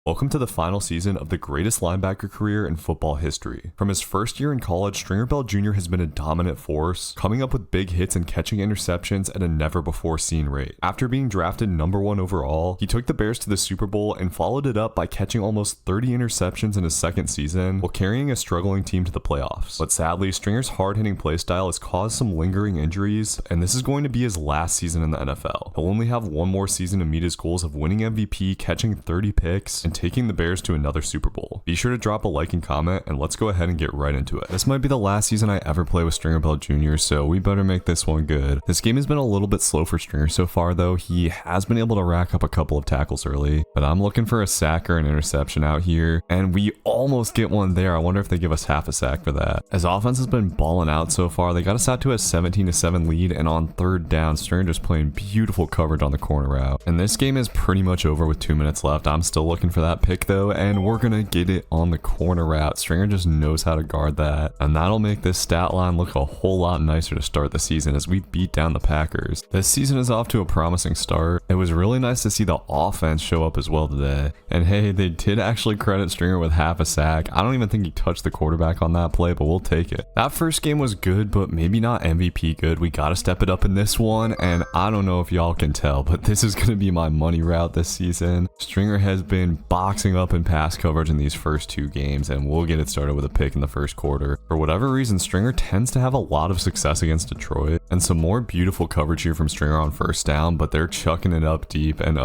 Welcome to the final season of the greatest linebacker career in football history. From his first year in college, Stringer Bell Jr. has been a dominant force, coming up with big hits and catching interceptions at a never-before-seen rate. After being drafted number 1 overall, he took the Bears to the Super Bowl and followed it up by catching almost 30 interceptions in his second season while carrying a struggling team to the playoffs. But sadly, Stringer's hard-hitting playstyle has caused some lingering injuries, and this is going to be his last season in the NFL. He'll only have one more season to meet his goals of winning MVP, catching 30 picks, and taking the Bears to another Super Bowl. Be sure to drop a like and comment, and let's go ahead and get right into it. This might be the last season I ever play with Stringer Bell Jr., so we better make this one good. This game has been a little bit slow for Stringer so far though. He has been able to rack up a couple of tackles early, but I'm looking for a sack or an interception out here, and we almost get one there. I wonder if they give us half a sack for that. As offense has been balling out so far, they got us out to a 17-7 lead, and on third down, Stringer just playing beautiful coverage on the corner route. And this game is pretty much over with 2 minutes left. I'm still looking for that pick though, and we're gonna get it on the corner route. Stringer just knows how to guard that, and that'll make this stat line look a whole lot nicer to start the season as we beat down the Packers. This season is off to a promising start. It was really nice to see the offense show up as well today, and hey, they did actually credit Stringer with half a sack. I don't even think he touched the quarterback on that play, but we'll take it. That first game was good, but maybe not MVP good. We gotta step it up in this one, and I don't know if y'all can tell, but this is gonna be my money route this season. Stringer has been boxing up in pass coverage in these first 2 games, and we'll get it started with a pick in the first quarter. For whatever reason, Stringer tends to have a lot of success against Detroit, and some more beautiful coverage here from Stringer on first down, but they're chucking it up deep, and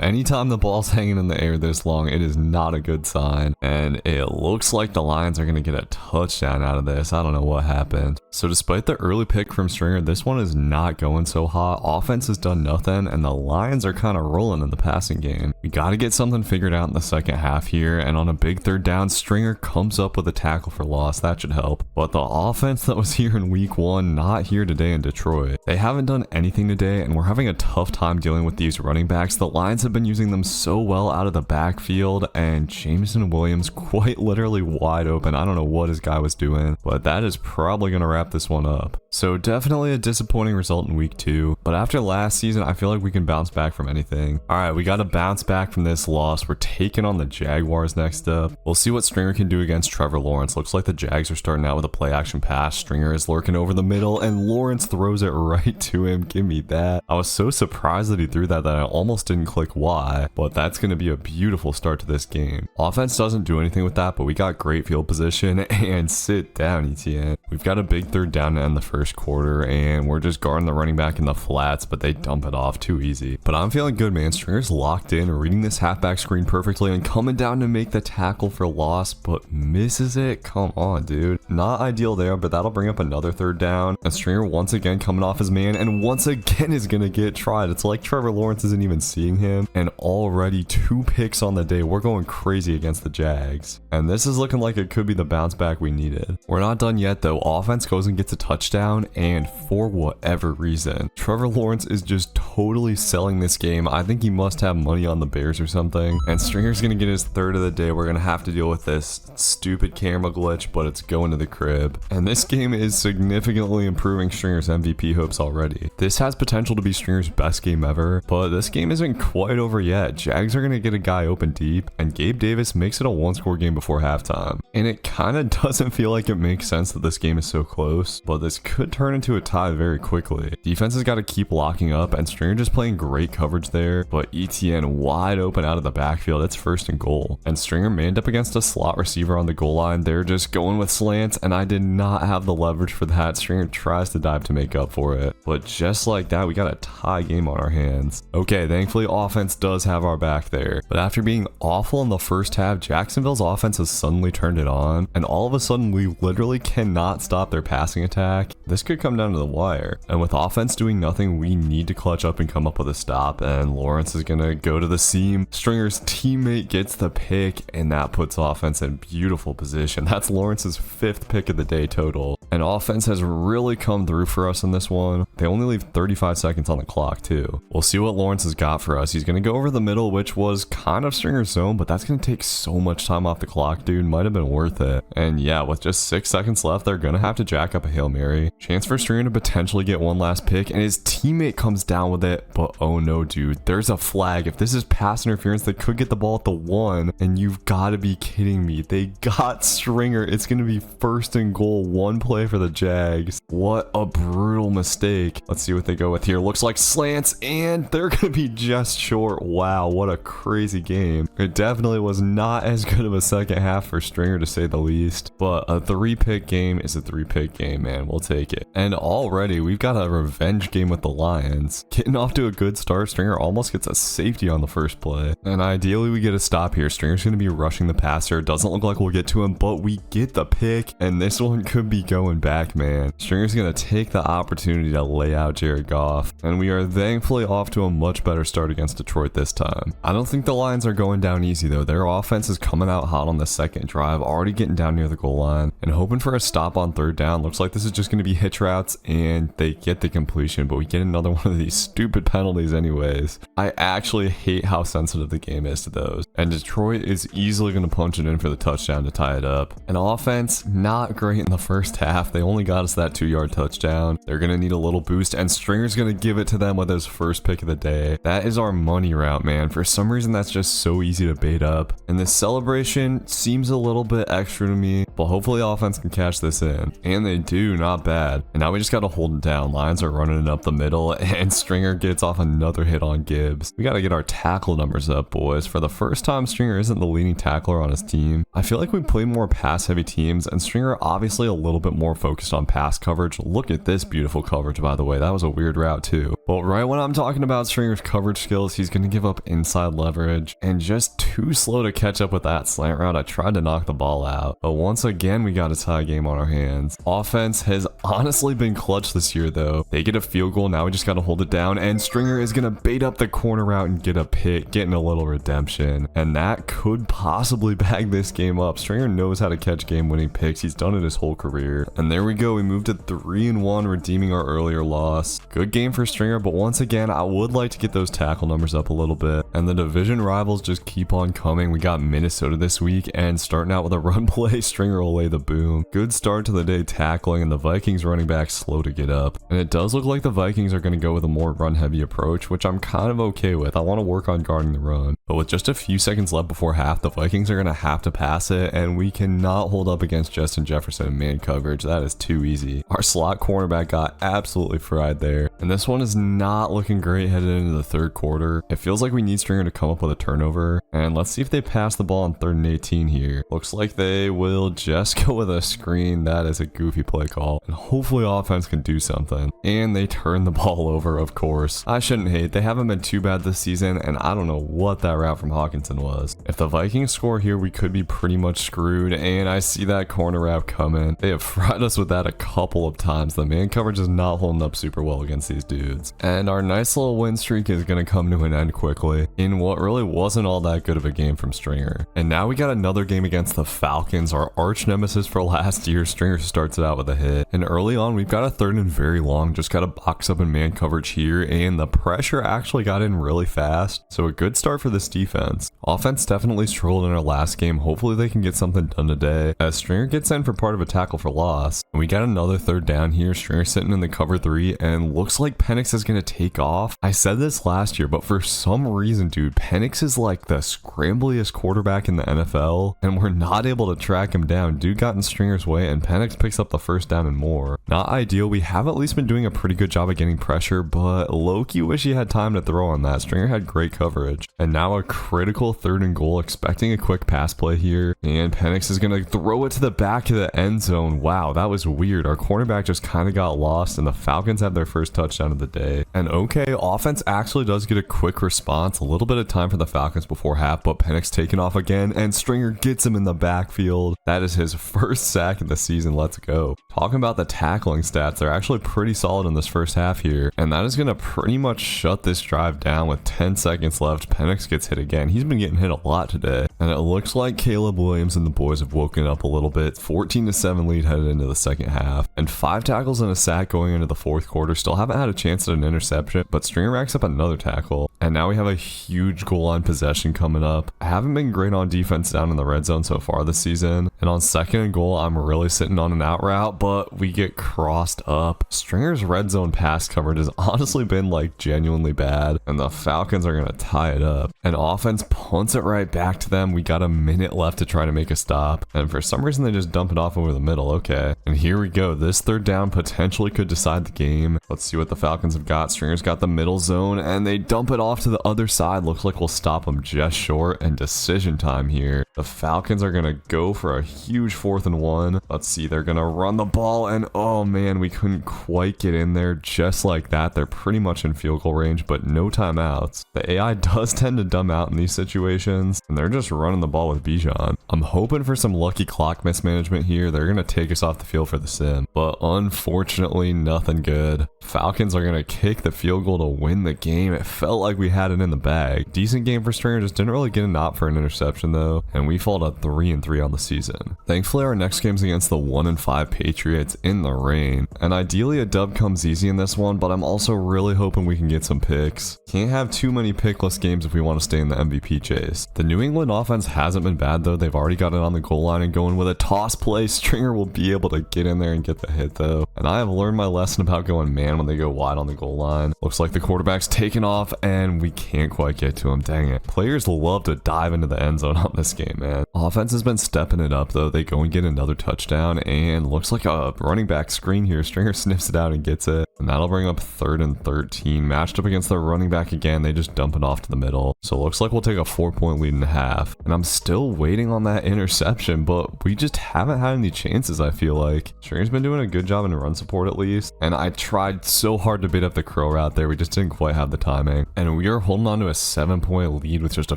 anytime the ball's hanging in the air this long, it is not a good sign, and it looks like the Lions are going to get a touchdown out of this. I don't know what happened. So despite the early pick from Stringer, this one is not going so hot. Offense has done nothing, and the Lions are kind of rolling in the passing game. We got to get something figured out in the second half here, and on a big third down, Stringer comes up with a tackle for loss. That should help. But the offense that was here in week 1, not here today in Detroit. They haven't done anything today, and we're having a tough time dealing with these running backs. The Lions have been using them so well out of the backfield, and Jameson Williams quite literally wide open. I don't know what his guy was doing, but that is probably going to wrap this one up. So definitely a disappointing result in week 2, but after last season, I feel like we can bounce back from anything. All right, we got to bounce back from this loss. We're taking on the Jaguars next up. We'll see what Stringer can do against Trevor Lawrence. Looks like the Jags are starting out with a play action pass. Stringer is lurking over the middle, and Lawrence throws it right to him. Give me that. I was so surprised that he threw that I almost didn't click why, but that's going to be a beautiful start to this game. Offense doesn't do anything with that, but we got great field position, and sit down, ETN. We've got a big third down to end the first quarter, and we're just guarding the running back in the flats, but they dump it off too easy. But I'm feeling good, man. Stringer's locked in, reading this halfback screen perfectly, and coming down to make the tackle for loss, but misses it. Come on, dude. Not ideal there, but that'll bring up another third down. And Stringer once again coming off his man, and once again is gonna get tried. It's like Trevor Lawrence isn't even seeing him, and already 2 picks on the day. We're going crazy against the Jags, and this is looking like it could be the bounce back we needed. We're not done yet though. Offense goes and gets a touchdown, and for whatever reason, Trevor Lawrence is just totally selling this game. I think he must have money on the Bears or something, and Stringer's gonna get his third of the day. We're gonna have to deal with this stupid camera glitch, but it's going to the crib. And this game is significantly improving Stringer's MVP hopes already. This has potential to be Stringer's best game ever, but this game isn't quite over yet. Jags are gonna get a guy open deep, and Gabe Davis makes it a 1-score game before halftime. And it kind of doesn't feel like it makes sense that this game is so close, but this could turn into a tie very quickly. Defense has got to keep locking up, and Stringer just playing great coverage there, but ETN wide open out of the backfield. It's 1st and goal, and Stringer manned up against a slot receiver on the goal line. They're just going with slants, and I did not have the leverage for that. Stringer tries to dive to make up for it, but just like that, we got a tie game on our hands. Okay, thankfully offense does have our back there, but after being awful in the first half, Jacksonville's offense has suddenly turned it on, and all of a sudden we literally cannot stop their passing attack. This could come down to the wire, and with offense doing nothing, we need to clutch up and come up with a stop, and Lawrence is gonna go to the seam. Stringer's teammate gets the pick, and that puts offense in beautiful position. That's Lawrence's 5th pick of the day total, And offense has really come through for us in this one. They only leave 35 seconds on the clock too. We'll see what Lawrence has got for us. He's going to go over the middle, which was kind of Stringer's zone, but that's going to take so much time off the clock, dude. Might have been worth it. And yeah, with just 6 seconds left, they're going to have to jack up a Hail Mary. Chance for Stringer to potentially get one last pick, and his teammate comes down with it, but oh no, dude. There's a flag. If this is pass interference, they could get the ball at the 1, and you've got to be kidding me. They got Stringer. It's going to be 1st and goal, 1 play for the Jags. What a brutal mistake. Let's see what they go with here. Looks like slants, and they're going to be just short. Wow, what a crazy game. It definitely was not as good of a second half for Stringer, to say the least, but a 3-pick game is a 3-pick game, man. We'll take it. And already we've got a revenge game with the Lions. Getting off to a good start, Stringer almost gets a safety on the first play, and ideally we get a stop here. Stringer's going to be rushing the passer. Doesn't look like we'll get to him, but we get the pick, and this one could be going back, man. Stringer's going to take the opportunity to lay out Jared Goff, and we are thankfully off to a much better start against Detroit this time. I don't think the Lions are going down easy though. Their offense is coming out hot on the second drive, already getting down near the goal line and hoping for a stop on 3rd down. Looks like this is just going to be hitch routes, and they get the completion, but we get another one of these stupid penalties anyways. I actually hate how sensitive the game is to those, and Detroit is easily going to punch it in for the touchdown to tie it up. And offense, not great in the first half. They only got us that 2-yard touchdown. They're going to need a little boost, and Stringer's going to give it to them with his first pick of the day. That is our money route, man. For some reason, that's just so easy to bait up, and this celebration seems a little bit extra to me, but hopefully offense can catch this in, and they do. Not bad. And now we just got to hold it down. Lions are running it up the middle, and Stringer gets off another hit on Gibbs. We got to get our tackle numbers up, boys. For the first time, Stringer isn't the leading tackler on his team. I feel like we play more pass heavy teams, and Stringer obviously a little bit more focused on pass coverage. Look at this beautiful coverage, by the way. That was a weird route too. But right when I'm talking about Stringer's coverage skills, he's going to give up inside leverage, and just too slow to catch up with that slant route. I tried to knock the ball out, but once again we got a tie game on our hands. Offense has honestly been clutch this year though. They get a field goal. Now we just got to hold it down, and Stringer is going to bait up the corner route and get a pick, getting a little redemption, and that could possibly bag this game up. Stringer knows how to catch game-winning picks. He's done it his whole career. And there we go. We moved to 3-1, redeeming our earlier loss. Good game for Stringer, but once again, I would like to get those tackle numbers up a little bit. And the division rivals just keep on coming. We got Minnesota this week, and starting out with a run play, Stringer will lay the boom. Good start to the day tackling, and the Vikings running back slow to get up. And it does look like the Vikings are going to go with a more run-heavy approach, which I'm kind of okay with. I want to work on guarding the run. But with just a few seconds left before half, the Vikings are going to have to pass it, and we cannot hold up against Justin Jefferson in man coverage. That is too easy. Our slot cornerback got absolutely fried there, and this one is not looking great headed into the 3rd quarter. It feels like we need Stringer to come up with a turnover, and let's see if they pass the ball on 3rd and 18 here. Looks like they will just go with a screen. That is a goofy play call, and hopefully offense can do something. And they turn the ball over, of course. I shouldn't hate. They haven't been too bad this season, and I don't know what that route from Hawkinson was. If the Vikings score here, we could be pretty much screwed, and I see that corner route coming. They have fried us with that a couple of times. The man coverage is not holding up super well against these dudes, and our nice little win streak is going to come to an end quickly in what really wasn't all that good of a game from Stringer. And now we got another game against the Falcons, our arch nemesis for last year. Stringer starts it out with a hit, and early on we've got a 3rd and very long. Just got to box up in man coverage here, and the pressure actually got in really fast, so a good start for this defense. Offense definitely struggled in our last game. Hopefully they can get something done today, as Stringer gets in for part of a tackle for loss. And we got another 3rd down here. Stringer sitting in the cover 3, and looks like Penix is going to take off. I said this last year, but for some reason, dude, Penix is like the scrambliest quarterback in the NFL, and we're not able to track him down. Dude got in Stringer's way, and Penix picks up the 1st down and more. Not ideal. We have at least been doing a pretty good job of getting pressure, but low-key wish he had time to throw on that. Stringer had great coverage, and now a critical 3rd and goal, expecting a quick pass play here, and Penix is going to throw it to the back of the end zone. Wow, that was weird. Our cornerback just kind of got lost, and the Falcons have their first touchdown of the day. today. And okay, offense actually does get a quick response, a little bit of time for the Falcons before half, but Penix's taken off again, and Stringer gets him in the backfield. That is his first sack in the season. Let's go. Talking about the tackling stats, they're actually pretty solid in this first half here, and that is going to pretty much shut this drive down with 10 seconds left. Penix gets hit again. He's been getting hit a lot today, and it looks like Caleb Williams and the boys have woken up a little bit. 14-7 lead headed into the second half, and 5 tackles and a sack going into the fourth quarter. Still haven't had a chance at an interception, but Stringer racks up another tackle, and now we have a huge goal line possession coming up. I haven't been great on defense down in the red zone so far this season, and on second and goal, I'm really sitting on an out route, but we get crossed up. Stringer's red zone pass coverage has honestly been like genuinely bad, and the Falcons are going to tie it up. And offense punts it right back to them. We got a minute left to try to make a stop, and for some reason they just dump it off over the middle. Okay, and here we go. This third down potentially could decide the game. Let's see what the Falcons have got. Stringer's got the middle zone, and they dump it off to the other side. Looks like we'll stop them just short, and decision time here. The Falcons are going to go for a huge 4th and 1. Let's see, they're going to run the ball, and oh man, we couldn't quite get in there. Just like that, they're pretty much in field goal range, but no timeouts. The AI does tend to dumb out in these situations, and they're just running the ball with Bijan. I'm hoping for some lucky clock mismanagement here. They're going to take us off the field for the sim, but unfortunately, nothing good. Falcons are going to kick the field goal to win the game. It felt like we had it in the bag. Decent game for Stringer, just didn't really get a knock for an interception though, and we fall to 3-3 on the season. Thankfully, our next game's against the 1-5 Patriots in the rain, and ideally a dub comes easy in this one, but I'm also really hoping we can get some picks. Can't have too many pickless games if we want to stay in the MVP chase. The New England offense hasn't been bad though. They've already got it on the goal line and going with a toss play. Stringer will be able to get in there and get the hit though, and I have learned my lesson about going man when they go wide on the goal line. Looks like the quarterback's taken off, and we can't quite get to him. Dang it. Players love to dive into the end zone on this game, man. Offense has been stepping it up though. They go and get another touchdown, and looks like a running back screen here. Stringer sniffs it out and gets it, and that'll bring up 3rd and 13. Matched up against the running back again. They just dump it off to the middle, so it looks like we'll take a 4-point lead in the half, and I'm still waiting on that interception, but we just haven't had any chances. I feel like Stringer's been doing a good job in run support at least, and I tried so hard to beat up the Crow route there. We just didn't quite have the timing, and we are holding on to a 7-point lead with just a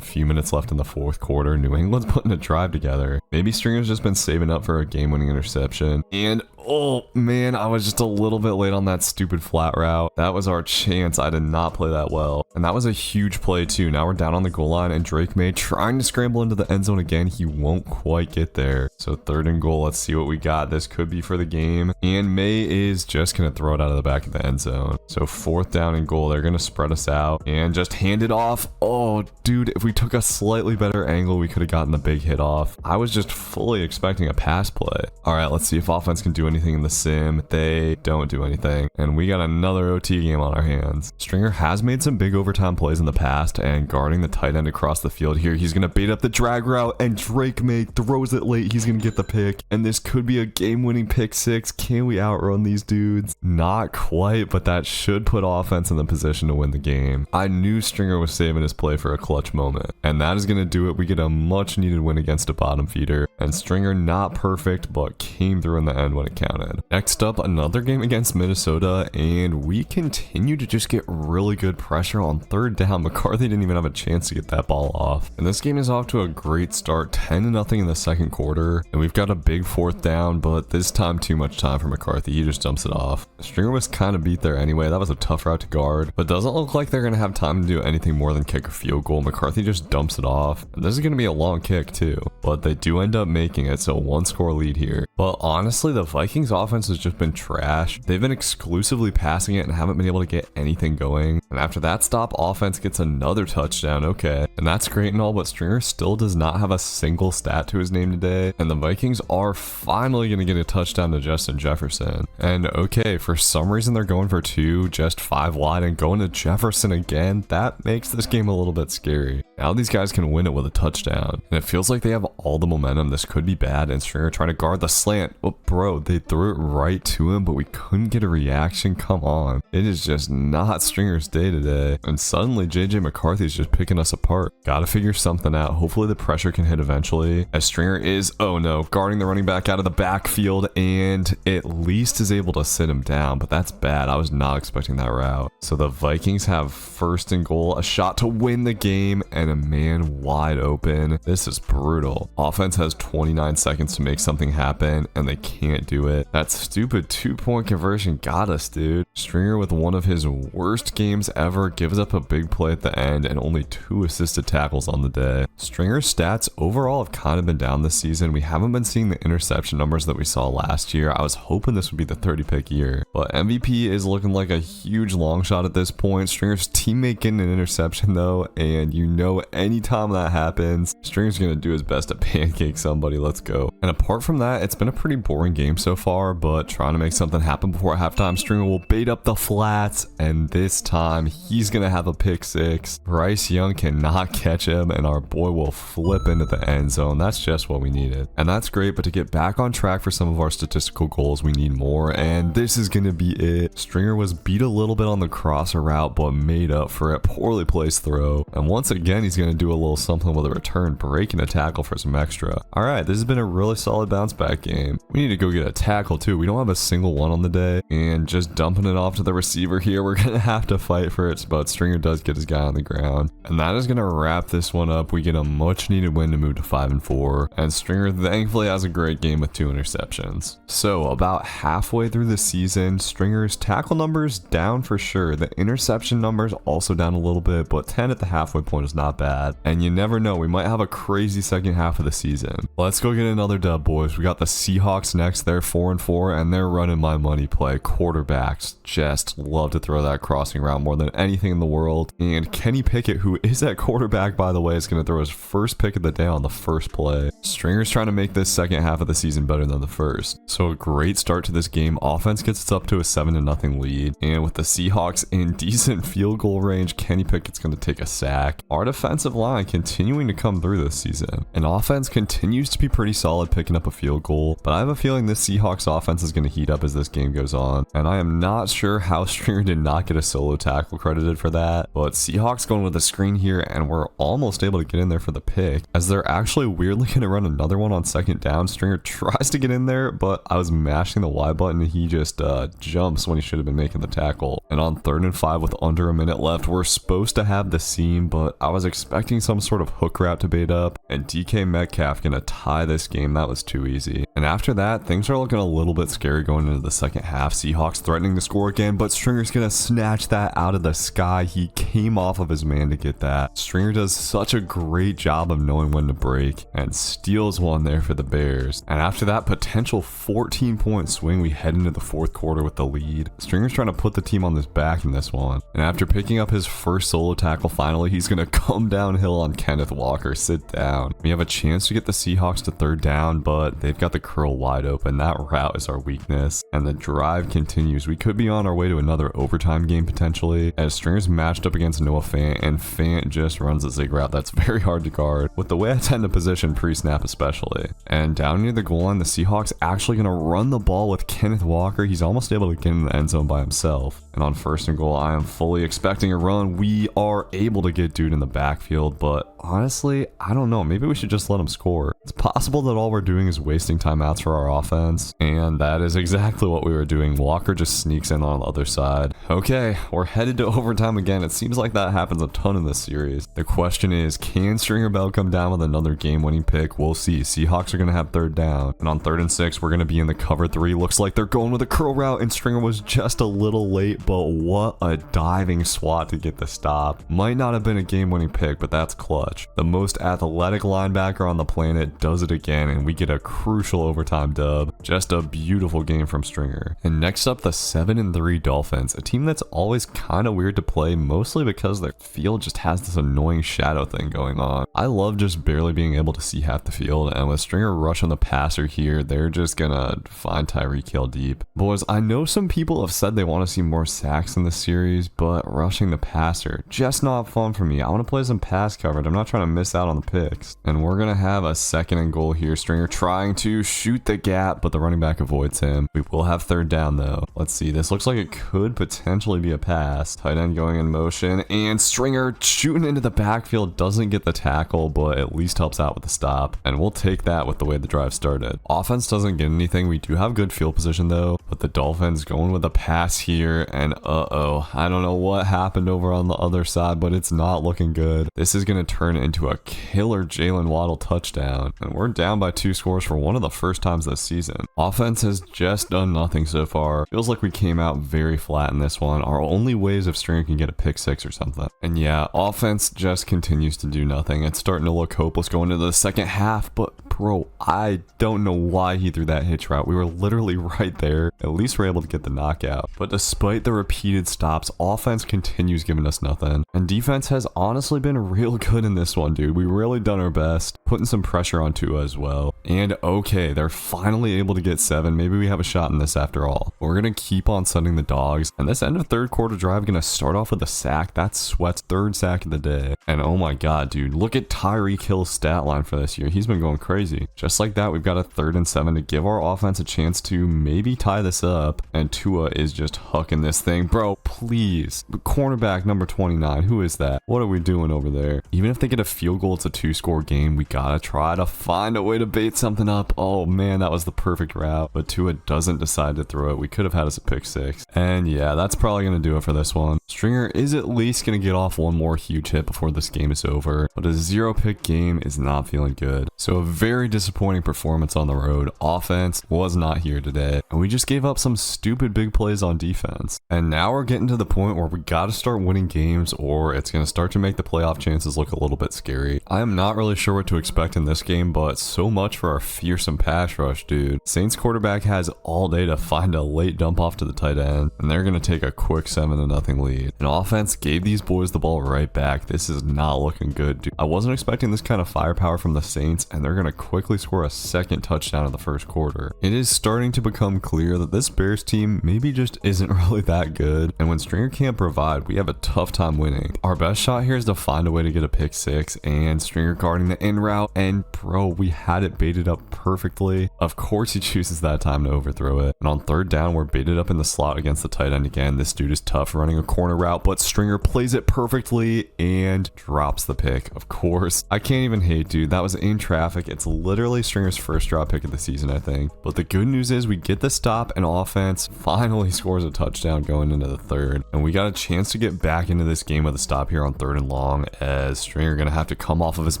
few minutes left in the fourth quarter. New England's putting a drive together. Maybe Stringer's just been saving up for a game-winning interception, and oh man, I was just a little bit late on that stupid flat route. That was our chance. I did not play that well, and that was a huge play too. Now we're down on the goal line, and Drake May trying to scramble into the end zone again. He won't quite get there, so 3rd and goal. Let's see what we got. This could be for the game, and May is just gonna throw it out of the back of the end zone. So 4th down and goal. They're gonna spread us out and just hand it off. Oh dude, if we took a slightly better angle, we could have gotten the big hit off. I was just fully expecting a pass play. All right, let's see if offense can do anything in the sim. They don't do anything, and we got another OT game on our hands. Stringer has made some big overtime plays in the past, and guarding the tight end across the field here, he's gonna bait up the drag route, and Drake May throws it late. He's gonna get the pick, and this could be a game-winning pick 6. Can we outrun these dudes? Not quite, but that should put offense in the position to win the game. I knew Stringer was saving his play for a clutch moment, and that is gonna do it. We get a much-needed win against a bottom feeder, and Stringer not perfect, but came through in the end when it counted. Next up, another game against Minnesota, and we continue to just get really good pressure on 3rd down. McCarthy didn't even have a chance to get that ball off, and this game is off to a great start. 10-0 in the second quarter, and we've got a big 4th down, but this time too much time for McCarthy. He just dumps it off. Stringer was kind of beat there anyway. That was a tough route to guard, but doesn't look like they're gonna have time to do anything more than kick a field goal. McCarthy just dumps it off, and this is gonna be a long kick too, but they do end up making it, so 1-score lead here. But honestly, the Vikings offense has just been trash. They've been exclusively passing it and haven't been able to get anything going, and after that stop, offense gets another touchdown. Okay, and that's great and all, but Stringer still does not have a single stat to his name today, and the Vikings are finally gonna get a touchdown to Justin Jefferson. And okay, for some reason they're going for 2, just 5 wide and going to Jefferson again. That makes this game a little bit scary. Now these guys can win it with a touchdown. And it feels like they have all the momentum. This could be bad. And Stringer trying to guard the slant. Oh, bro, they threw it right to him, but we couldn't get a reaction. Come on. It is just not Stringer's day today. And suddenly JJ McCarthy's just picking us apart. Gotta figure something out. Hopefully the pressure can hit eventually. As Stringer is, oh no, guarding the running back out of the backfield and at least is able to sit him down, but that's bad. I was not expecting that route. So the Vikings have 1st and goal, a shot to win the game, and a man wide open. This is brutal. Offense has 29 seconds to make something happen, and they can't do it. That stupid 2-point conversion got us, dude. Stringer with one of his worst games ever gives up a big play at the end and only 2 assisted tackles on the day. Stringer's stats overall have kind of been down this season. We haven't been seeing the interception numbers that we saw last year. I was hoping this would be the 30-pick year, but MVP is looking like a huge long shot at this point. Stringer's teammate getting an interception though, and you know anytime that happens, Stringer's gonna do his best to pancake somebody. Let's go. And apart from that, it's been a pretty boring game so far, but trying to make something happen before halftime, Stringer will bait up the flats, and this time he's gonna have a pick 6. Bryce Young cannot catch him, and our boy will flip into the end zone. That's just what we needed. And that's great, but to get back on track for some of our statistical goals, we need more, and this is gonna be it. Stringer was beat a little bit on the crosser route, but made up for it. Poorly placed throw. And once again, he's gonna do a little something with a return, breaking a tackle for some extra. All right, this has been a really solid bounce back game. We need to go get a tackle too. We don't have a single one on the day, and just dumping it off to the receiver here. We're gonna have to fight for it, but Stringer does get his guy on the ground. And that is gonna wrap this one up. We get a much needed win to move to 5-4, and Stringer thankfully has a great game with 2 interceptions. So about halfway through the season, Stringer's tackle numbers down for sure. The interception numbers also down a little bit, but 10 at the halfway point is not bad. And you never know, we might have a crazy second half of the season. Let's go get another dub, boys. We got the Seahawks next. They're 4-4, and they're running my money play. Quarterbacks just love to throw that crossing route more than anything in the world. And Kenny Pickett, who is at quarterback, by the way, is going to throw his first pick of the day on the first play. Stringer's trying to make this second half of the season better than the first. So a great start to this game. Offense gets us up to a 7-0 lead. And with the Seahawks in decent field goal range, Kenny Pickett's going to take a sack. Our defensive line continuing to come through this season. And offense continues to be pretty solid, picking up a field goal. But I have a feeling this Seahawks offense is going to heat up as this game goes on. And I am not sure how Stringer did not get a solo tackle credited for that. But Seahawks going with a screen here, and we're almost able to get in there for the pick, as they're actually weirdly going to run another one on second down. Stringer tries to get in there, but I was mashing the Y button and he just jumps when he should have been making the tackle. And on 3rd and 5 with under a minute left, we're supposed to have the seam, but I was expecting some sort of hook route to bait up, and DK Metcalf gonna tie this game. That was too easy. And after that, things are looking a little bit scary going into the second half. Seahawks threatening to score again, but Stringer's gonna snatch that out of the sky. He came off of his man to get that. Stringer does such a great job of knowing when to break and steals one there for the Bears. And after that potential 14-point swing, we head into the 4th quarter with the lead. Stringer's trying to put the team on his back in this one. And after picking up his first solo tackle, finally, he's gonna come downhill on Kenneth Walker. Sit down. We have a chance to get the Seahawks to 3rd down, but they've got the curl wide open. That route is our weakness. And the drive continues. We could be on our way to another overtime game potentially, as Stringer's matched up against Noah Fant, and Fant just runs a zig route that's very hard to guard, with the way I tend to position pre-snap especially. And down near the goal line, the Seahawks actually gonna run the ball with Kenneth Walker. He's almost able to get in the end zone by himself. And on 1st and goal, I am fully expecting a run. We are able to get dude in the backfield, but honestly, I don't know. Maybe we should just let him score. It's possible that all we're doing is wasting timeouts for our offense, and that is exactly what we were doing. Walker just sneaks in on the other side. Okay, we're headed to overtime again. It seems like that happens a ton in this series. The question is, can Stringer Bell come down with another game-winning pick? We'll see. Seahawks are going to have 3rd down, and on 3rd and 6, we're going to be in the cover 3. Looks like they're going with a curl route, and Stringer was just a little late, but what a diving swat to get the stop. Might not have been a game-winning pick, but that's clutch. The most athletic linebacker on the planet does it again, and we get a crucial overtime dub. Just a beautiful game from Stringer. And next up, the 7-3 Dolphins, a team that's always kind of weird to play, mostly because their field just has this annoying shadow thing going on. I love just barely being able to see half the field, and with Stringer rush on the passer here, they're just gonna find Tyreek Hill deep. Boys, I know some people have said they want to see more sacks in this series, but rushing the passer, just not fun for me. I want to play some pass coverage. I'm not trying to miss out on the picks. And we're gonna have a 2nd and goal here. Stringer trying to shoot the gap, but the running back avoids him. We will have 3rd down though. Let's see, this looks like it could potentially be a pass. Tight end going in motion, and Stringer shooting into the backfield, doesn't get the tackle, but at least helps out with the stop. And we'll take that with the way the drive started. Offense doesn't get anything. We do have good field position though, but the Dolphins going with a pass here, and I don't know what happened over on the other side, but it's not looking good. This is going to turn into a killer Jalen Waddle touchdown, and we're down by 2 scores for one of the first times this season. Offense has just done nothing so far. Feels like we came out very flat in this one. Our only ways if Stringer can get a pick 6 or something. And yeah, offense just continues to do nothing. It's starting to look hopeless going into the second half, but bro, I don't know why he threw that hitch route. We were literally right there. At least we're able to get the knockout. But despite the repeated stops, offense continues giving us nothing. And defense has honestly been real good in this one, dude. We really done our best, putting some pressure on Tua as well. And okay, they're finally able to get 7. Maybe we have a shot in this after all. We're gonna keep on sending the dogs. And this end of 3rd quarter drive gonna start off with a sack. That's Sweat's 3rd sack of the day. And oh my god, dude, look at Tyreek Hill's stat line for this year. He's been going crazy. Just like that, we've got a 3rd and 7 to give our offense a chance to maybe tie this up. And Tua is just hucking this thing. Bro, please. Cornerback number 29. Who is that? What are we doing over there? Even if they get a field goal, it's a 2-score game. We gotta try to find a way to bait something up. Oh man, that was the perfect route. But Tua doesn't decide to throw it. We could have had us a pick 6. And yeah, that's probably gonna do it for this one. Stringer is at least gonna get off one more huge hit before this game is over. But a 0-pick game is not feeling good. So a very disappointing performance on the road. Offense was not here today, and we just gave up some stupid big plays on defense. And now we're getting to the point where we gotta start winning games, or it's gonna start to make the playoff chances look a little bit scary. I am not really sure what to expect in this game, but so much for our fearsome pass rush, dude. Saints quarterback has all day to find a late dump off to the tight end, and they're gonna take a quick 7-0 lead. And offense gave these boys the ball right back. This is not looking good, dude. I wasn't expecting this kind of firepower from the Saints, and they're gonna quickly score a 2nd touchdown in the 1st quarter. It is starting to become clear that this Bears team maybe just isn't really that good, and when Stringer can't provide, we have a tough time winning. Our best shot here is to find a way to get a pick 6, and Stringer guarding the in route, and bro, we had it baited up perfectly. Of course he chooses that time to overthrow it. And on 3rd down, we're baited up in the slot against the tight end again. This dude is tough running a corner route, but Stringer plays it perfectly and drops the pick. Of course, I can't even hate, dude. That was in traffic. It's literally Stringer's 1st drop pick of the season, I think. But the good news is we get the stop, and offense finally scores a touchdown going into the 3rd. And we got a chance to get back into this game with a stop here on 3rd and long, as Stringer gonna have to come off of his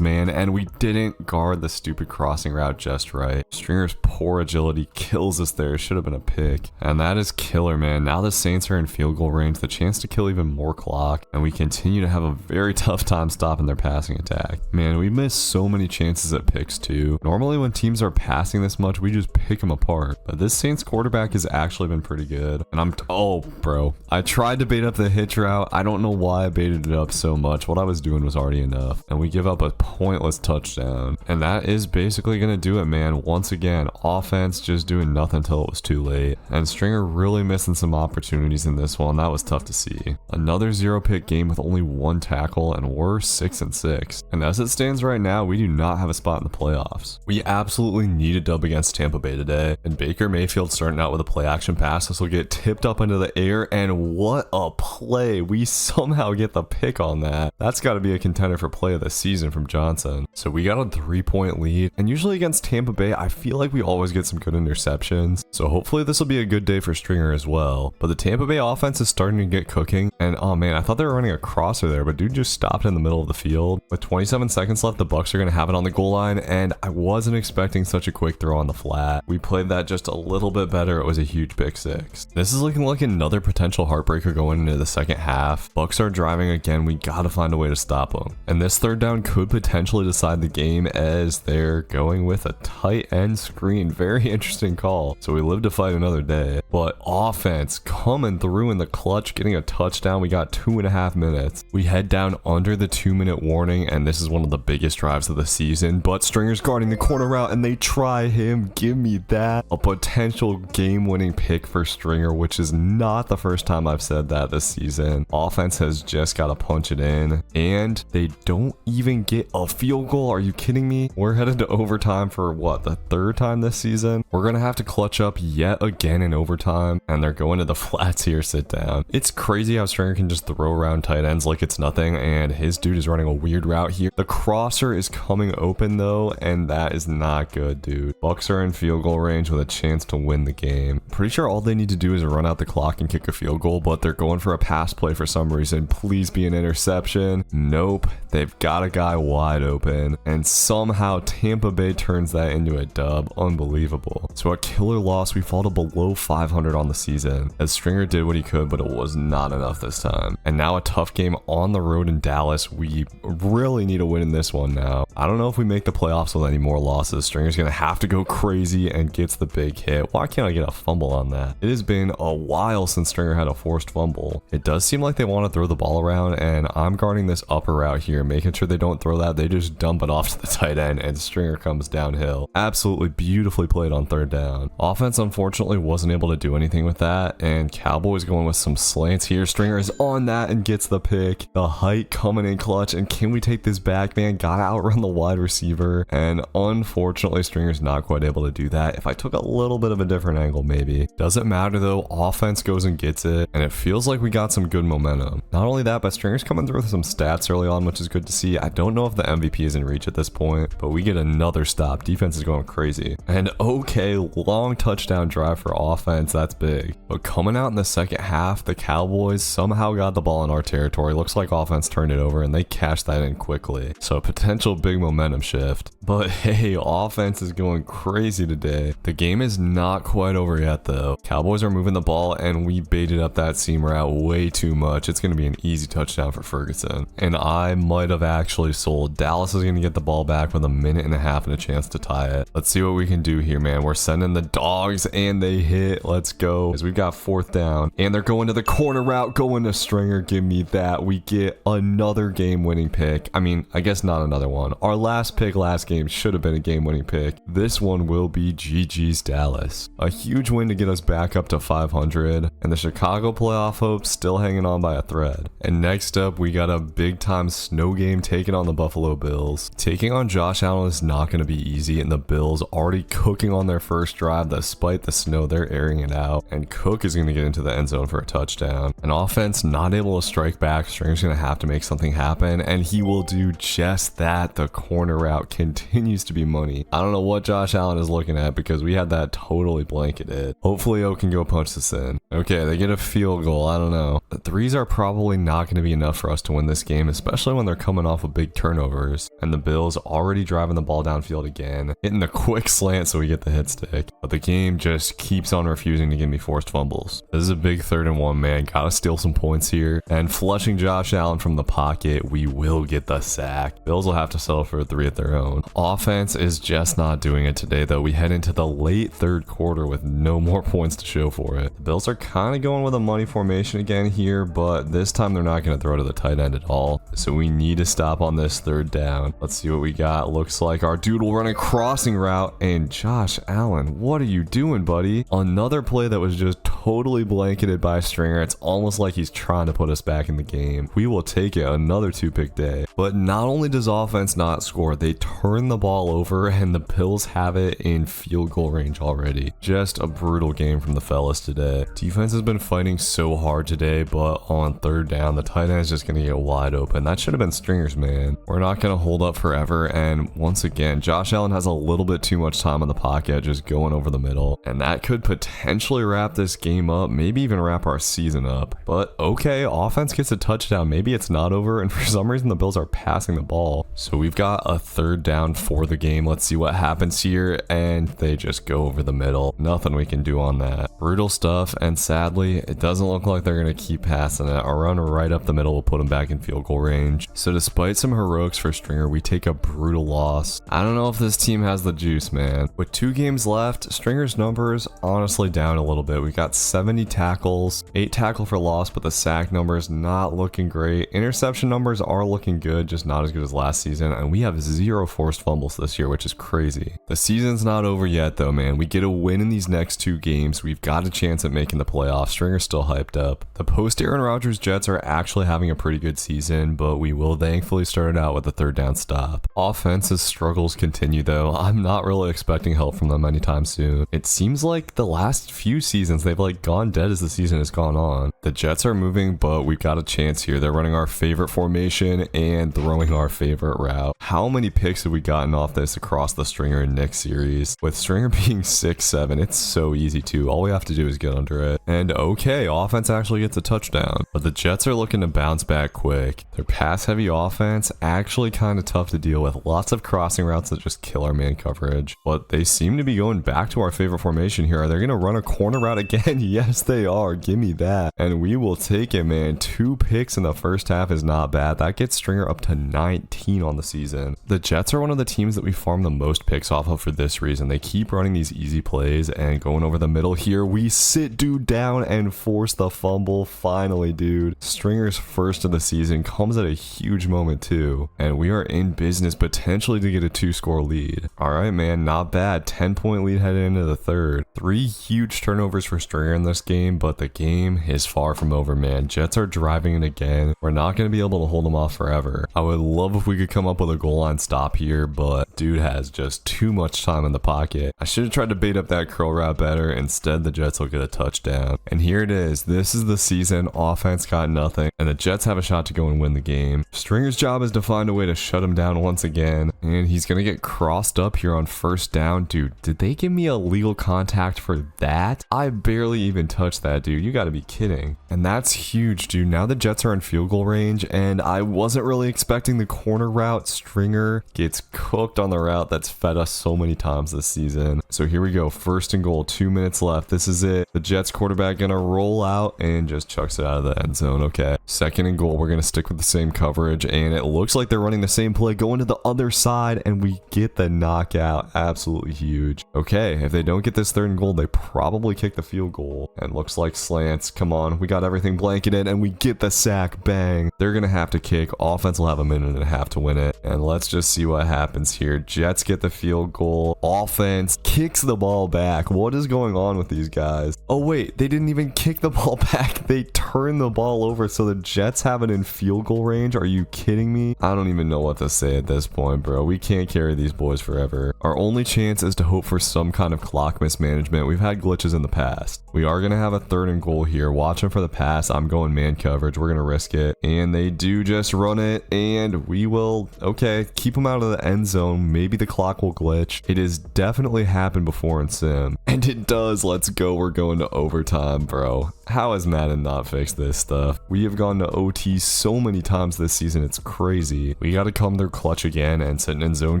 man, and we didn't guard the stupid crossing route just right. Stringer's poor agility kills us there. It should have been a pick. And that is killer, man. Now the Saints are in field goal range, the chance to kill even more clock, and we continue to have a very tough time stopping their passing attack. Man, we missed so many chances at picks too. Normally when teams are passing this much, we just pick them apart. But this Saints quarterback has actually been pretty good. And oh, bro. I tried to bait up the hitch route. I don't know why I baited it up so much. What I was doing was already enough. And we give up a pointless touchdown. And that is basically going to do it, man. Once again, offense just doing nothing until it was too late. And Stringer really missing some opportunities in this one. That was tough to see. Another 0-pick game with only 1 tackle, and we're 6-6. And as it stands right now, we do not have a spot in the playoffs. We absolutely need a dub against Tampa Bay today. And Baker Mayfield starting out with a play action pass. This will get tipped up into the air, and what a play. We somehow get the pick on that. That's got to be a contender for play of the season from Johnson. So we got a 3-point lead, and usually against Tampa Bay, I feel like we always get some good interceptions. So hopefully this will be a good day for Stringer as well. But the Tampa Bay offense is starting to get cooking, And oh man, I thought they were running a crosser there, but dude just stopped in the middle of the field. With 27 seconds left, the Bucs are going to have it on the goal line, and I wasn't expecting such a quick throw on the flat. We played that just a little bit better. It was a huge pick six. This is looking like another potential heartbreaker going into the second half. Bucs are driving again. We got to find a way to stop them. And this third down could potentially decide the game as they're going with a tight end screen. Very interesting call. So we live to fight another day. But offense coming through in the clutch, getting a touchdown. We got 2.5 minutes. We head down under the 2-minute warning, and this is one of the biggest drives of the season. But Stringer's guarding the corner route, and they try him. Give me that. A potential game-winning pick for Stringer, which is not the first time I've said that this season. Offense has just got to punch it in, and they don't even get a field goal. Are you kidding me? We're headed to overtime for what, the third time this season? We're gonna have to clutch up yet again in overtime, and they're going to the flats here. Sit down. It's crazy how Stringer can just throw around tight ends like it's nothing, and his dude is running a weird route here. The crosser is coming open though, and that is not good, dude. Bucs are in field goal range with a chance to win the game. Pretty sure all they need to do is run out the clock and kick a field goal, but they're going for a pass play for some reason. Please be an interception. Nope. They've got a guy wide open, and somehow Tampa Bay turns that into a dub. Unbelievable. So a killer loss. We fall to below 500 on the season, as Stringer did what he could, but it was not enough this time. And now a tough game on the road in Dallas. We really need a win in this one now. I don't know if we make the playoffs with any more losses. Stringer's gonna have to go crazy and gets the big hit. Why can't I get a fumble on that? It has been a while since Stringer had a forced fumble. It does seem like they want to throw the ball around, and I'm guarding this upper route here, making sure they don't throw that. They just dump it off to the tight end, and Stringer comes downhill. Absolutely beautifully played on third down. Offense unfortunately wasn't able to do anything with that, and Cowboys going with some slants here. Stringer is on that and gets the pick. The height coming in clutch, and can we take this back, man? Gotta outrun the wide receiver, and unfortunately Stringer's not quite able to do that. If I took a little bit of a different angle, maybe. Doesn't matter though. Offense goes and gets it, and it feels like we got some good momentum. Not only that, but Stringer's coming through with some stats early on, which is good to see. I don't know if the MVP is in reach at this point, but we get another stop. Defense is going crazy. And okay, long touchdown drive for offense. That's big. But coming out in the second half, the Cowboys somehow got the ball in our territory. Looks like offense turned it over, and they cashed that in quickly. So a potential big momentum shift. But hey, offense is going crazy today. The game is not quite over yet though. Cowboys are moving the ball, and we baited up that seam route way too much. It's going to be an easy touchdown for Ferguson. And I might have actually sold. Dallas is going to get the ball back with 1.5 minutes and a chance to tie it. Let's see what we can do here, man. We're sending the dogs, and they hit. Let's go. As we've got fourth down, and they're going to the corner route, going to Stringer. Give me that. We get another game-winning pick. I mean, I guess not another one. Our last pick last game should have been a game-winning pick. This one will be GG's Dallas. A huge win to get us back up to 500, and the Chicago playoff hopes still hanging on by a thread. And next up, we got a big-time snow game taking on the Buffalo Bills. Taking on Josh Allen is not going to be easy, and the Bills already cooking on their first drive. Despite the snow, they're airing it out, and Cook is going to get into the end zone for a touchdown. An offense not able to strike back. Stringer's going to have to make something happen, and he will do just that. The corner route continues to be money. I don't know what Josh Allen is looking at, because we had that totally blanketed. Hopefully O can go punch this in. Okay, they get a field goal. I don't know. The threes are probably not going to be enough for us to win this game, especially when they're coming off of big turnovers, and the Bills already driving the ball downfield again, hitting the quick slant so we get the hit stick. But the game just keeps on refusing to give me forced fumbles. This is a big 3rd and 1, man. Gotta steal some points here, and flushing Josh Allen from the pocket, we will get the sack. Bills will have to settle for a 3 at their own. Offense is just not doing it today though. We head into the late third quarter with no more points to show for it. The Bills are kind of going with a money formation again here, but this time they're not going to throw to the tight end at all. So we need to stop on this 3rd down. Let's see what we got. Looks like our dude will run a crossing route, and Josh Allen, what are you doing, buddy? Another play that was just totally blanketed by Stringer. It's almost like he's trying to put us back in the game. We will take it. Another 2-pick day. But not only does offense not score, they turn the ball over, and the Bills have it in field goal range already. Just a brutal game from the fellas today. Defense has been fighting so hard today, but on 3rd down, the tight end is just going to get wide open. That should have been Stringer's man. We're not going to hold up forever, and once again, Josh Allen has a little bit too much time in the pocket, just going over the middle, and that could potentially wrap this game game up, maybe even wrap our season up. But okay, offense gets a touchdown. Maybe it's not over, and for some reason the Bills are passing the ball. So we've got a third down for the game. Let's see what happens here, and they just go over the middle. Nothing we can do on that. Brutal stuff, and sadly, it doesn't look like they're going to keep passing it. Our run right up the middle will put them back in field goal range. So despite some heroics for Stringer, we take a brutal loss. I don't know if this team has the juice, man. With 2 games left, Stringer's numbers honestly down a little bit. We got 70 tackles, 8 tackle for loss, but the sack numbers not looking great. Interception numbers are looking good, just not as good as last season, and we have 0 forced fumbles this year, which is crazy. The season's not over yet though, man. We get a win in these next 2 games. We've got a chance at making the playoffs. Stringer's still hyped up. The post Aaron Rodgers Jets are actually having a pretty good season, but we will thankfully start it out with a third down stop. Offense's struggles continue though. I'm not really expecting help from them anytime soon. It seems like the last few seasons they've like gone dead as the season has gone on. The Jets are moving, but we've got a chance here. They're running our favorite formation and throwing our favorite route. How many picks have we gotten off this across the Stringer and Nick series? With Stringer being 6'7", it's so easy too. All we have to do is get under it. And okay, offense actually gets a touchdown. But the Jets are looking to bounce back quick. Their pass-heavy offense actually kind of tough to deal with. Lots of crossing routes that just kill our man coverage. But they seem to be going back to our favorite formation here. Are they going to run a corner route again? Yes, they are. Give me that. And we will take it, man. 2 picks in the first half is not bad. That gets Stringer up to 19 on the season. The Jets are one of the teams that we farm the most picks off of for this reason. They keep running these easy plays and going over the middle here. We sit dude down and force the fumble. Finally, dude. Stringer's first of the season comes at a huge moment too. And we are in business potentially to get a 2-score lead. All right, man, not bad. 10-point lead headed into the third. 3 huge turnovers for Stringer in this game, but the game is far from over, man. Jets are driving it again. We're not going to be able to hold them off forever. I would love if we could come up with a goal line stop here, but dude has just too much time in the pocket. I should have tried to bait up that curl route better. Instead, the Jets will get a touchdown. And here it is. This is the season. Offense got nothing, and the Jets have a shot to go and win the game. Stringer's job is to find a way to shut him down once again, and he's going to get crossed up here on first down. Dude, did they give me a legal contact for that? I barely even touched that, dude. You got to be kidding. And that's huge, dude. Now the Jets are in field goal range, and I wasn't really expecting the corner route. Stringer gets cooked on the route that's fed us so many times this season. So here we go. First and goal. 2 minutes left. This is it. The Jets quarterback going to roll out and just chucks it out of the end zone. Okay. Second and goal. We're going to stick with the same coverage, and it looks like they're running the same play going to the other side, and we get the knockout. Absolutely huge. Okay. If they don't get this third and goal, they probably kick the field goal. And looks like slants. Come on. We got everything blanketed, and we get the sack. Bang. They're going to have to kick. Offense will have a minute and a half to win it. And let's just see what happens here. Jets get the field goal. Offense kicks the ball back. What is going on with these guys? Oh, wait. They didn't even kick the ball back. They turned the ball over, so the Jets have it in field goal range. Are you kidding me? I don't even know what to say at this point, bro. We can't carry these boys forever. Our only chance is to hope for some kind of clock mismanagement. We've had glitches in the past. We are going to have a third and goal here. Watching for the pass. I'm going man coverage. We're going to risk it. And they do just run it, and we will, okay, keep them out of the end zone. Maybe the clock will glitch. It has definitely happened before in Sim. And it does. Let's go. We're going to overtime, bro. How has Madden not fixed this stuff? We have gone to OT so many times this season. It's crazy. We got to come through clutch again and sitting in zone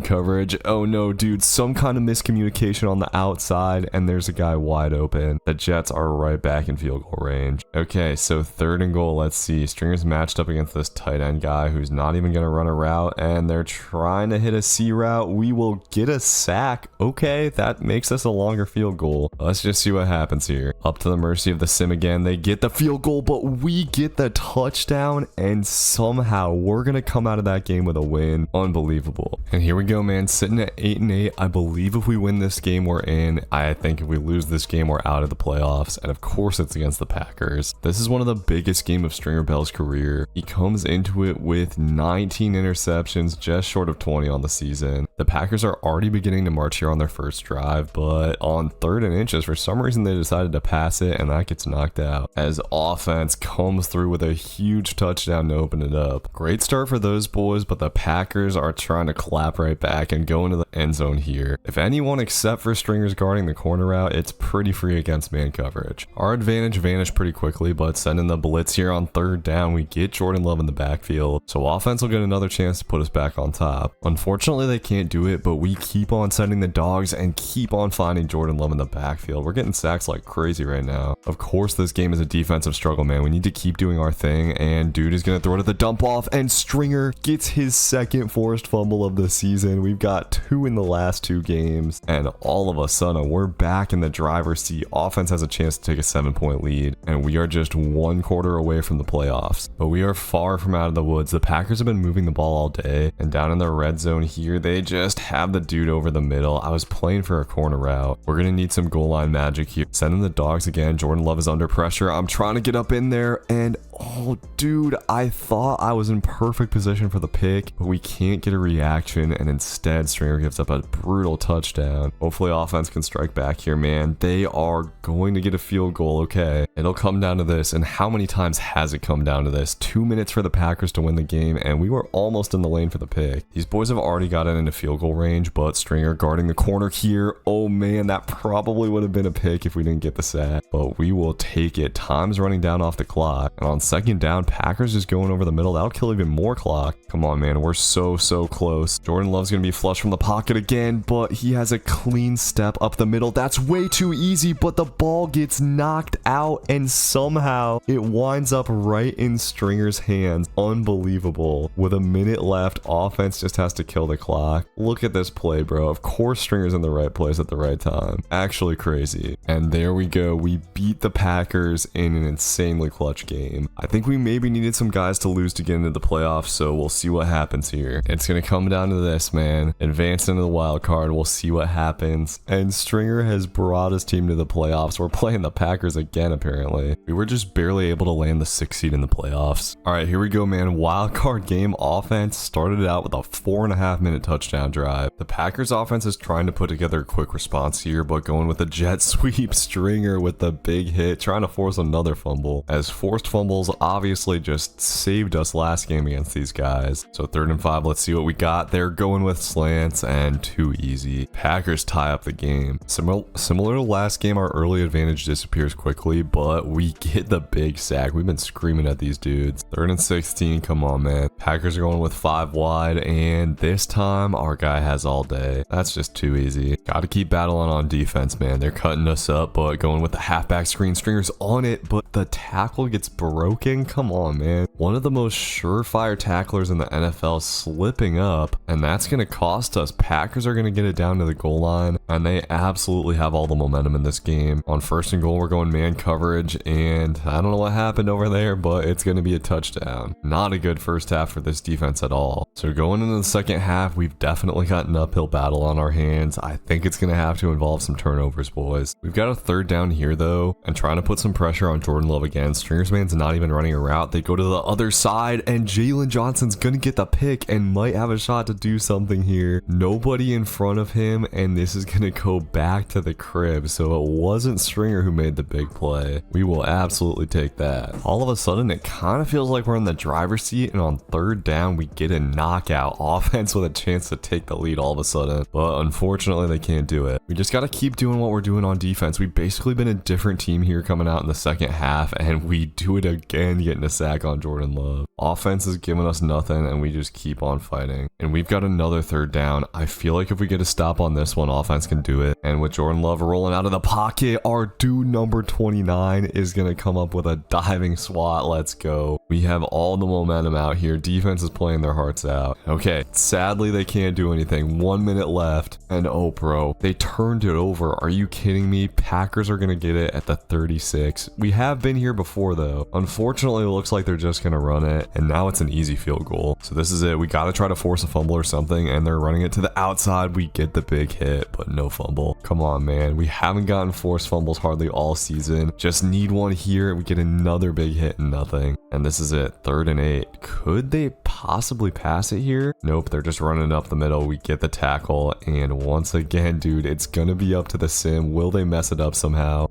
coverage. Oh no, dude. Some kind of miscommunication on the outside, and there's a guy wide open. The Jets are right back in field goal range. Okay, so third and goal. Let's see. Stringer's matched up against this tight end guy who's not even going to run a route, and they're trying to hit a C route. We will get a sack. Okay, that makes us a longer field goal. Let's just see what happens here. Up to the mercy of the Sim again. They get the field goal, but we get the touchdown, and somehow we're going to come out of that game with a win. Unbelievable. And here we go, man. Sitting at 8-8. I believe if we win this game, we're in. I think if we lose this game, we're out of the playoffs. And of course, it's against the Packers. This is one of the biggest games of Stringer Bell's career. He comes into it with 19 interceptions, just short of 20 on the season. The Packers are already beginning to march here on their first drive, but on 3rd and inches, for some reason, they decided to pass it, and that gets knocked out. As offense comes through with a huge touchdown to open it up. Great start for those boys, but the Packers are trying to clap right back and go into the end zone here. If anyone except for Stringers guarding the corner route, it's pretty free against man coverage. Our advantage vanished pretty quickly, but sending the blitz here on third down, we get Jordan Love in the backfield, so offense will get another chance to put us back on top. Unfortunately, they can't do it, but we keep on sending the dogs and keep on finding Jordan Love in the backfield. We're getting sacks like crazy right now. Of course, this game is a defensive struggle, man. We need to keep doing our thing, and dude is going to throw it at the dump off, and Stringer gets his second forced fumble of the season. We've got 2 in the last 2 games, and all of a sudden, we're back in the driver's seat. Offense has a chance to take a 7-point lead, and we are just 1 quarter away from the playoffs. But we are far from out of the woods. The Packers have been moving the ball all day, and down in the red zone here, they just have the dude over the middle. I was playing for a corner route. We're going to need some goal line magic here. Sending the dogs again. Jordan Love is under pressure. I'm trying to get up in there, and oh, dude, I thought I was in perfect position for the pick, but we can't get a reaction, and instead, Stringer gives up a brutal touchdown. Hopefully, offense can strike back here, man. They are going to get a field goal, okay. It'll come down to this, and how many times has it come down to this? 2 minutes for the Packers to win the game, and we were almost in the lane for the pick. These boys have already gotten into field goal range, but Stringer guarding the corner here. Oh, man, that probably would have been a pick if we didn't get the sack, but we will take it. Time's running down off the clock, and on second down, Packers just going over the middle. That'll kill even more clock. Come on, man. We're so close. Jordan Love's going to be flush from the pocket again, but he has a clean step up the middle. That's way too easy, but the ball gets knocked out, and somehow it winds up right in Stringer's hands. Unbelievable. With a minute left, offense just has to kill the clock. Look at this play, bro. Of course, Stringer's in the right place at the right time. Actually crazy. And there we go. We beat the Packers in an insanely clutch game. I think we maybe needed some guys to lose to get into the playoffs, so we'll see what happens here. It's going to come down to this, man. Advance into the wild card. We'll see what happens. And Stringer has brought his team to the playoffs. We're playing the Packers again, apparently. We were just barely able to land the 6th seed in the playoffs. All right, here we go, man. Wild card game. Offense started out with a 4.5-minute touchdown drive. The Packers offense is trying to put together a quick response here, but going with a jet sweep. Stringer with the big hit, trying to force another fumble, as forced fumbles obviously just saved us last game against these guys. So 3rd and 5, let's see what we got. They're going with slants, and too easy. Packers tie up the game. Similar to last game, our early advantage disappears quickly, but we get the big sack. We've been screaming at these dudes. 3rd and 16, come on, man. Packers are going with 5 wide, and this time our guy has all day. That's just too easy. Got to keep battling on defense, man. They're cutting us up, but going with the halfback screen. Stringer's on it, but the tackle gets broken. Come on, man. One of the most surefire tacklers in the NFL slipping up, and that's going to cost us. Packers are going to get it down to the goal line, and they absolutely have all the momentum in this game. On 1st and goal, we're going man coverage, and I don't know what happened over there, but it's going to be a touchdown. Not a good first half for this defense at all. So going into the second half, we've definitely got an uphill battle on our hands. I think it's going to have to involve some turnovers, boys. We've got a 3rd down here, though, and trying to put some pressure on Jordan Love again. Stringer's man's not even running a route. They go to the other side, and Jalen Johnson's going to get the pick and might have a shot to do something here. Nobody in front of him, and this is going to go back to the crib. So it wasn't Stringer who made the big play. We will absolutely take that. All of a sudden, it kind of feels like we're in the driver's seat, and on 3rd down, we get a knockout. Offense with a chance to take the lead all of a sudden, but unfortunately, they can't do it. We just got to keep doing what we're doing on defense. We've basically been a different team here coming out in the second half, and we do it again, getting a sack on Jordan Love. Offense is giving us nothing, and we just keep on fighting. And we've got another 3rd down. I feel like if we get a stop on this one, offense can do it. And with Jordan Love rolling out of the pocket, our dude number 29 is going to come up with a diving swat. Let's go. We have all the momentum out here. Defense is playing their hearts out. Okay, sadly, they can't do anything. 1 minute left, and oh, bro, they turned it over. Are you kidding me? Packers are going to get it at the 36. We have been here before, though. Unfortunately, it looks like they're just going to run it, and now it's an easy field goal. So this is it. We got to try to force a fumble or something, and they're running it to the outside. We get the big hit, but no fumble. Come on, man. We haven't gotten forced fumbles hardly all season. Just need one here. We get another big hit and nothing. And this is it. 3rd and 8. Could they possibly pass it here? Nope, they're just running up the middle. We get the tackle, and once again, dude, it's gonna be up to the sim. Will they mess it up somehow?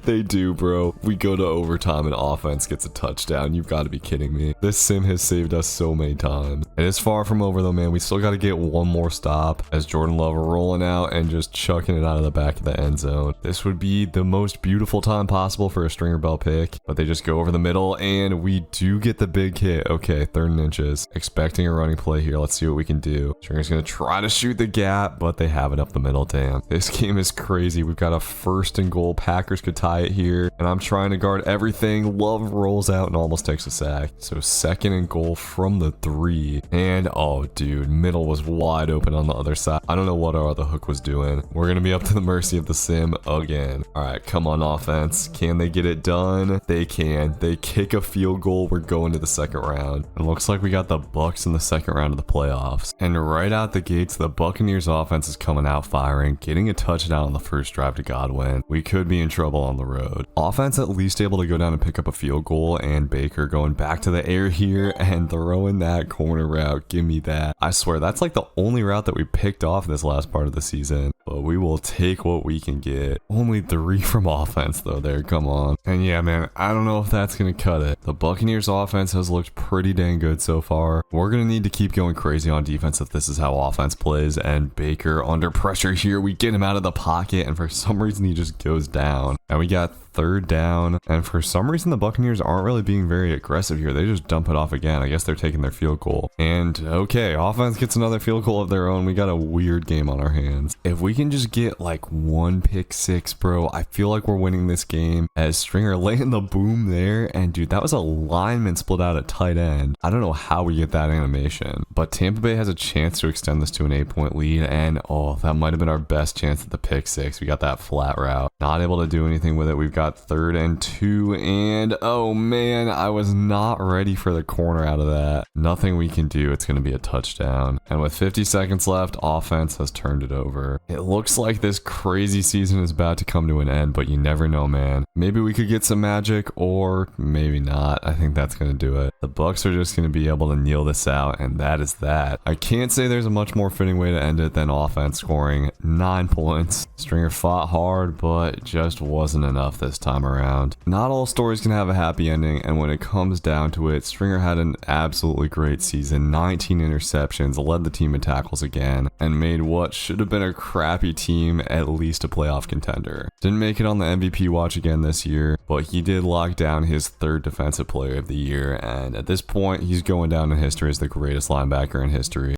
They do, bro. We go to overtime and offense gets a touchdown. You've got to be kidding me. This sim has saved us so many times. It is far from over though, man. We still got to get one more stop as Jordan Love rolling out and just chucking it out of the back of the end zone. This would be the most beautiful time possible for a Stringer Bell pick, but they just go over the middle and we do get the big hit. Okay, 3rd and inches. Expecting a running play here. Let's see what we can do. Stringer's going to try to shoot the gap, but they have it up the middle. Damn. This game is crazy. We've got a 1st and goal. Packers could tie it here, and I'm trying to guard everything. Love rolls out and almost takes a sack. So 2nd and goal from the 3. And oh, dude, middle was wide open on the other side. I don't know what our other hook was doing. We're going to be up to the mercy of the sim again. All right, come on offense. Can they get it done? They can. They kick a field goal. We're going to the 2nd round. It looks like we got the Bucks in the 2nd round of the playoffs. And right out the gates, the Buccaneers offense is coming out firing, getting a touchdown on the first drive to Godwin. We could be in trouble on the road. Offense at least able to go down and pick up a field goal, and Baker going back to the air here and throwing that corner route. Give me that. I swear that's like the only route that we picked off this last part of the season, but we will take what we can get. Only 3 from offense though there, come on. And yeah, man, I don't know if that's gonna cut it. The Buccaneers offense has looked pretty dang good so far. We're gonna need to keep going crazy on defense if this is how offense plays, and Baker under pressure here. We get him out of the pocket, and for some reason he just goes down. And we got 3rd down, and for some reason the Buccaneers aren't really being very aggressive here. They just dump it off again. I guess they're taking their field goal. And okay, offense gets another field goal of their own. We got a weird game on our hands. If we can just get like 1 pick 6, bro, I feel like we're winning this game. As Stringer laying the boom there, and dude, that was a lineman split out at tight end. I don't know how we get that animation, but Tampa Bay has a chance to extend this to an 8-point lead, and oh, that might have been our best chance at the pick 6. We got that flat route. Not able to do anything with it. We've got 3rd and 2, and oh man, I was not ready for the corner out of that. Nothing we can do. It's going to be a touchdown. And with 50 seconds left, offense has turned it over. It looks like this crazy season is about to come to an end, but you never know, man. Maybe we could get some magic, or maybe not. I think that's going to do it. The Bucks are just going to be able to kneel this out, and that is that. I can't say there's a much more fitting way to end it than offense scoring 9 points. Stringer fought hard, but just wasn't enough this time around. Not all stories can have a happy ending, and when it comes down to it, Stringer had an absolutely great season. 19 interceptions, led the team in tackles again, and made what should have been a crappy team at least a playoff contender. Didn't make it on the MVP watch again this year, but he did lock down his 3rd defensive player of the year, and at this point, he's going down in history as the greatest linebacker in history.